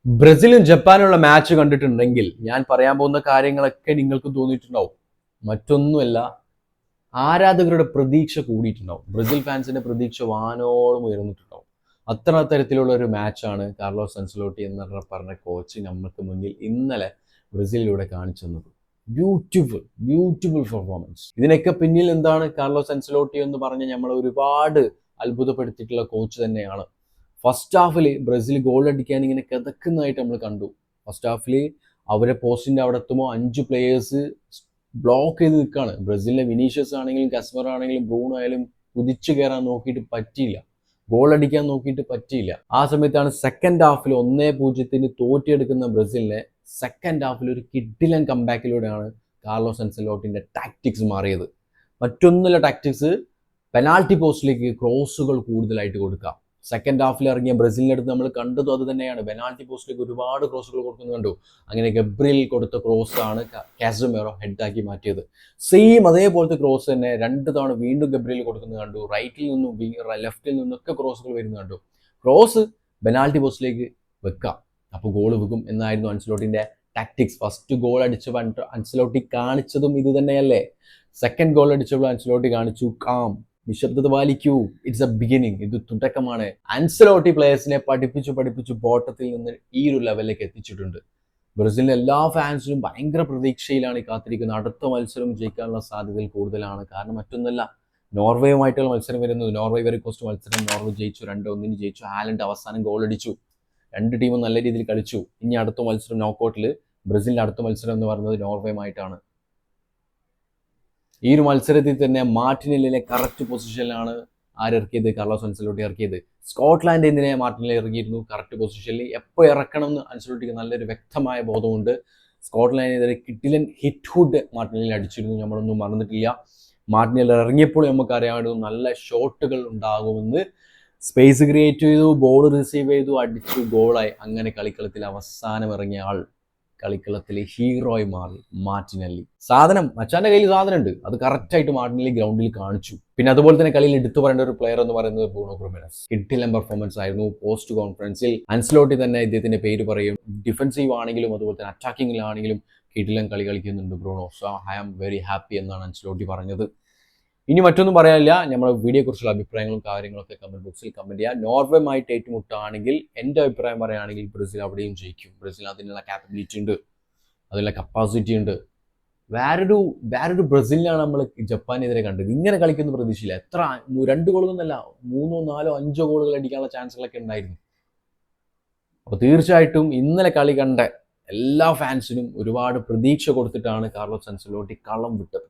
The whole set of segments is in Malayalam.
ബ്രസീലും ജപ്പാനുള്ള മാച്ച് കണ്ടിട്ടുണ്ടെങ്കിൽ ഞാൻ പറയാൻ പോകുന്ന കാര്യങ്ങളൊക്കെ നിങ്ങൾക്ക് തോന്നിയിട്ടുണ്ടാവും. മറ്റൊന്നുമല്ല, ആരാധകരുടെ പ്രതീക്ഷ കൂടിയിട്ടുണ്ടാവും. ബ്രസീൽ ഫാൻസിന്റെ പ്രതീക്ഷ വാനോളം ഉയർന്നിട്ടുണ്ടാവും. തരത്തിലുള്ള ഒരു മാച്ചാണ് കാർലോസ് അൻസലോട്ടി എന്ന് പറഞ്ഞ കോച്ച് നമ്മൾക്ക് മുന്നിൽ ഇന്നലെ ബ്രസീലിലൂടെ കാണിച്ചു തന്നത്. Beautiful performance. ഇതിനൊക്കെ പിന്നിൽ എന്താണ്? കാർലോസ് അൻസലോട്ടി എന്ന് പറഞ്ഞ നമ്മളെ ഒരുപാട് അത്ഭുതപ്പെടുത്തിയിട്ടുള്ള കോച്ച് തന്നെയാണ്. ഫസ്റ്റ് ഹാഫിൽ ബ്രസീൽ ഗോൾ അടിക്കാൻ ഇങ്ങനെ കിതക്കുന്നതായിട്ട് നമ്മൾ കണ്ടു. ഫസ്റ്റ് ഹാഫിൽ അവരെ പോസ്റ്റിന്റെ അവിടെ എത്തുമ്പോൾ 5 പ്ലേയേഴ്സ് ബ്ലോക്ക് ചെയ്ത് നിൽക്കുകയാണ്. ബ്രസീലിലെ വിനീഷ്യസ് ആണെങ്കിലും കസ്മർ ആണെങ്കിലും ബ്രൂണോ ആയാലും കുതിച്ചു കയറാൻ നോക്കിയിട്ട് പറ്റിയില്ല, ഗോൾ അടിക്കാൻ നോക്കിയിട്ട് പറ്റിയില്ല. ആ സമയത്താണ് സെക്കൻഡ് ഹാഫിൽ 1-0 തോറ്റിയെടുക്കുന്ന ബ്രസീലിനെ സെക്കൻഡ് ഹാഫിൽ ഒരു കിഡിലൻ കംബാക്കിലൂടെയാണ് കാർലോസ് അൻസലോട്ടിന്റെ ടാക്ടിക്സ് മാറിയത്. മറ്റൊന്നുമില്ല ടാക്ടിക്സ്, പെനാൾട്ടി പോസ്റ്റിലേക്ക് ക്രോസുകൾ കൂടുതലായിട്ട് കൊടുക്കുക. സെക്കൻഡ് ഹാഫിൽ ഇറങ്ങിയ ബ്രസീലിൻ്റെ അടുത്ത് നമ്മൾ കണ്ടതും അത് തന്നെയാണ്. പെനാൾട്ടി പോസ്റ്റിലേക്ക് ഒരുപാട് ക്രോസുകൾ കൊടുക്കുന്നത് കണ്ടു. അങ്ങനെ ഗബ്രിയൽ കൊടുത്ത ക്രോസ് ആണ് കാസമിറോ ഹെഡാക്കി മാറ്റിയത്. സെയിം അതേപോലത്തെ ക്രോസ് തന്നെ 2 തവണ വീണ്ടും ഗബ്രിയൽ കൊടുക്കുന്നത് കണ്ടു. റൈറ്റിൽ നിന്നും ലെഫ്റ്റിൽ നിന്നൊക്കെ ക്രോസുകൾ വരുന്നത് കണ്ടു. ക്രോസ് പെനാൾട്ടി പോസ്റ്റിലേക്ക് വെക്കാം, അപ്പോൾ ഗോൾ വെക്കും എന്നായിരുന്നു അൻസലോട്ടിന്റെ ടാക്ടിക്സ്. ഫസ്റ്റ് ഗോൾ അടിച്ചപ്പോൾ അൻസലോട്ടി കാണിച്ചതും ഇത് തന്നെയല്ലേ. സെക്കൻഡ് ഗോൾ അടിച്ചപ്പോൾ അൻസലോട്ടി കാണിച്ചു കാം, നിശബ്ദത പാലിക്കൂ, ഇറ്റ്സ് എ ബിഗിനിങ്, ഇത് തുടക്കമാണ്. അൻസലോട്ടി പ്ലേയേഴ്സിനെ പഠിപ്പിച്ചു ബോട്ടത്തിൽ നിന്ന് ഈ ഒരു ലെവലിലേക്ക് എത്തിച്ചിട്ടുണ്ട്. ബ്രസീലിലെ എല്ലാ ഫാൻസിനും ഭയങ്കര പ്രതീക്ഷയിലാണ് കാത്തിരിക്കുന്നത്. അടുത്ത മത്സരം ജയിക്കാനുള്ള സാധ്യതകൾ കൂടുതലാണ്. കാരണം മറ്റൊന്നല്ല, നോർവേയുമായിട്ടുള്ള മത്സരം വരുന്നത്. നോർവേ വെരി കോസ്റ്റ് മത്സരം നോർവേ ജയിച്ചു, 2-1 ജയിച്ചു. ഹാലൻഡ് അവസാനം ഗോൾ അടിച്ചു. 2 ടീമും നല്ല രീതിയിൽ കളിച്ചു. ഇനി അടുത്ത മത്സരം നോക്കൗട്ടിൽ ബ്രസീലിന്റെ അടുത്ത മത്സരം എന്ന് പറയുന്നത് നോർവേയുമായിട്ടാണ്. ഈ ഒരു മത്സരത്തിൽ തന്നെ മാർട്ടിനെല്ലിനെ കറക്റ്റ് പൊസിഷനിലാണ് ആരിറക്കിയത്? കാർലോസ് അൻസലോട്ടി ഇറക്കിയത്. സ്കോട്ട്ലാൻഡ് എന്തിനെ മാർട്ടിനെല്ലി ഇറങ്ങിയിരുന്നു കറക്റ്റ് പൊസിഷനിൽ. എപ്പോൾ ഇറക്കണം എന്ന് അൻസലോട്ടിക്ക് നല്ലൊരു വ്യക്തമായ ബോധമുണ്ട്. സ്കോട്ട്ലാൻഡിനെതിരെ കിഡിലൻ ഹിറ്റ് മാർട്ടിനെല്ലി അടിച്ചിരുന്നു, നമ്മളൊന്നും മറന്നിട്ടില്ല. മാർട്ടിനെല്ലി ഇറങ്ങിയപ്പോൾ നമുക്ക് അറിയാമായിരുന്നു നല്ല ഷോട്ടുകൾ ഉണ്ടാകുമെന്ന്. സ്പേസ് ക്രിയേറ്റ് ചെയ്തു, ബോൾ റിസീവ് ചെയ്തു, അടിച്ചു, ഗോളായി. അങ്ങനെ കളിക്കളത്തിൽ അവസാനം ഇറങ്ങിയ ആൾ കളിക്കളത്തിലെ ഹീറോയി മാറി മാർട്ടിനെല്ലി. മച്ചാന്റെ കയ്യിൽ സാധനം ഉണ്ട്, അത് കറക്റ്റായിട്ട് മാർട്ടിനെല്ലി ഗ്രൗണ്ടിൽ കാണിച്ചു. പിന്നെ അതുപോലെ തന്നെ കളിയിൽ എടുത്തു പറയേണ്ട ഒരു പ്ലെയർ എന്ന് പറയുന്നത് ബ്രൂണോ ഫെർണാണ്ടസ്. കിഡിലൻ പെർഫോമൻസ് ആയിരുന്നു. പോസ്റ്റ് കോൺഫറൻസിൽ അൻസലോട്ടി തന്നെ ഇദ്ദേഹത്തിന്റെ പേര് പറയും. ഡിഫൻസീവ് ആണെങ്കിലും അതുപോലെ തന്നെ അറ്റാക്കിങ്ങിലാണെങ്കിലും കിഡിലൻ കളി കളിക്കുന്നുണ്ട് Bruno. So I am very happy എന്നാണ് അൻസലോട്ടി പറഞ്ഞത്. ഇനി മറ്റൊന്നും പറയാനില്ല. നമ്മുടെ വീഡിയോയെക്കുറിച്ചുള്ള അഭിപ്രായങ്ങളും കാര്യങ്ങളൊക്കെ കമന്റ് ബോക്സിൽ കമന്റ് ചെയ്യുക. നോർവേയുമായിട്ട് ഏറ്റുമുട്ടുകയാണെങ്കിൽ എൻ്റെ അഭിപ്രായം പറയുകയാണെങ്കിൽ ബ്രസീൽ അവിടെയും ജയിക്കും. ബ്രസീൽ അതിനുള്ള കാപ്പബിലിറ്റി ഉണ്ട്, അതിനുള്ള കപ്പാസിറ്റി ഉണ്ട്. വേറൊരു ബ്രസീലിനാണ് നമ്മൾ ജപ്പാനെതിരെ കണ്ടത്. ഇങ്ങനെ കളിക്കുന്ന പ്രതീക്ഷയില്ല. 2 ഗോളുകളൊന്നല്ല, 3, 4, 5 ഗോളുകൾ അടിക്കാനുള്ള ചാൻസുകളൊക്കെ ഉണ്ടായിരുന്നു. അപ്പോൾ തീർച്ചയായിട്ടും ഇന്നലെ കളി കണ്ട എല്ലാ ഫാൻസിനും ഒരുപാട് പ്രതീക്ഷ കൊടുത്തിട്ടാണ് കാർലോസ് അൻസലോട്ടി കളം വിട്ടത്.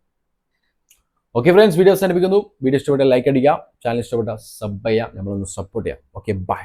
ഓക്കെ ഫ്രണ്ട്സ്, വീഡിയോ അവസാനിപ്പിക്കുന്നു. വീഡിയോ ഇഷ്ടപ്പെട്ട ലൈക്ക് അടിക്കുക, ചാനൽ ഇഷ്ടപ്പെട്ട സബ് ചെയ്യുക, നമ്മളൊന്ന് സപ്പോർട്ട് ചെയ്യാം. Okay, by.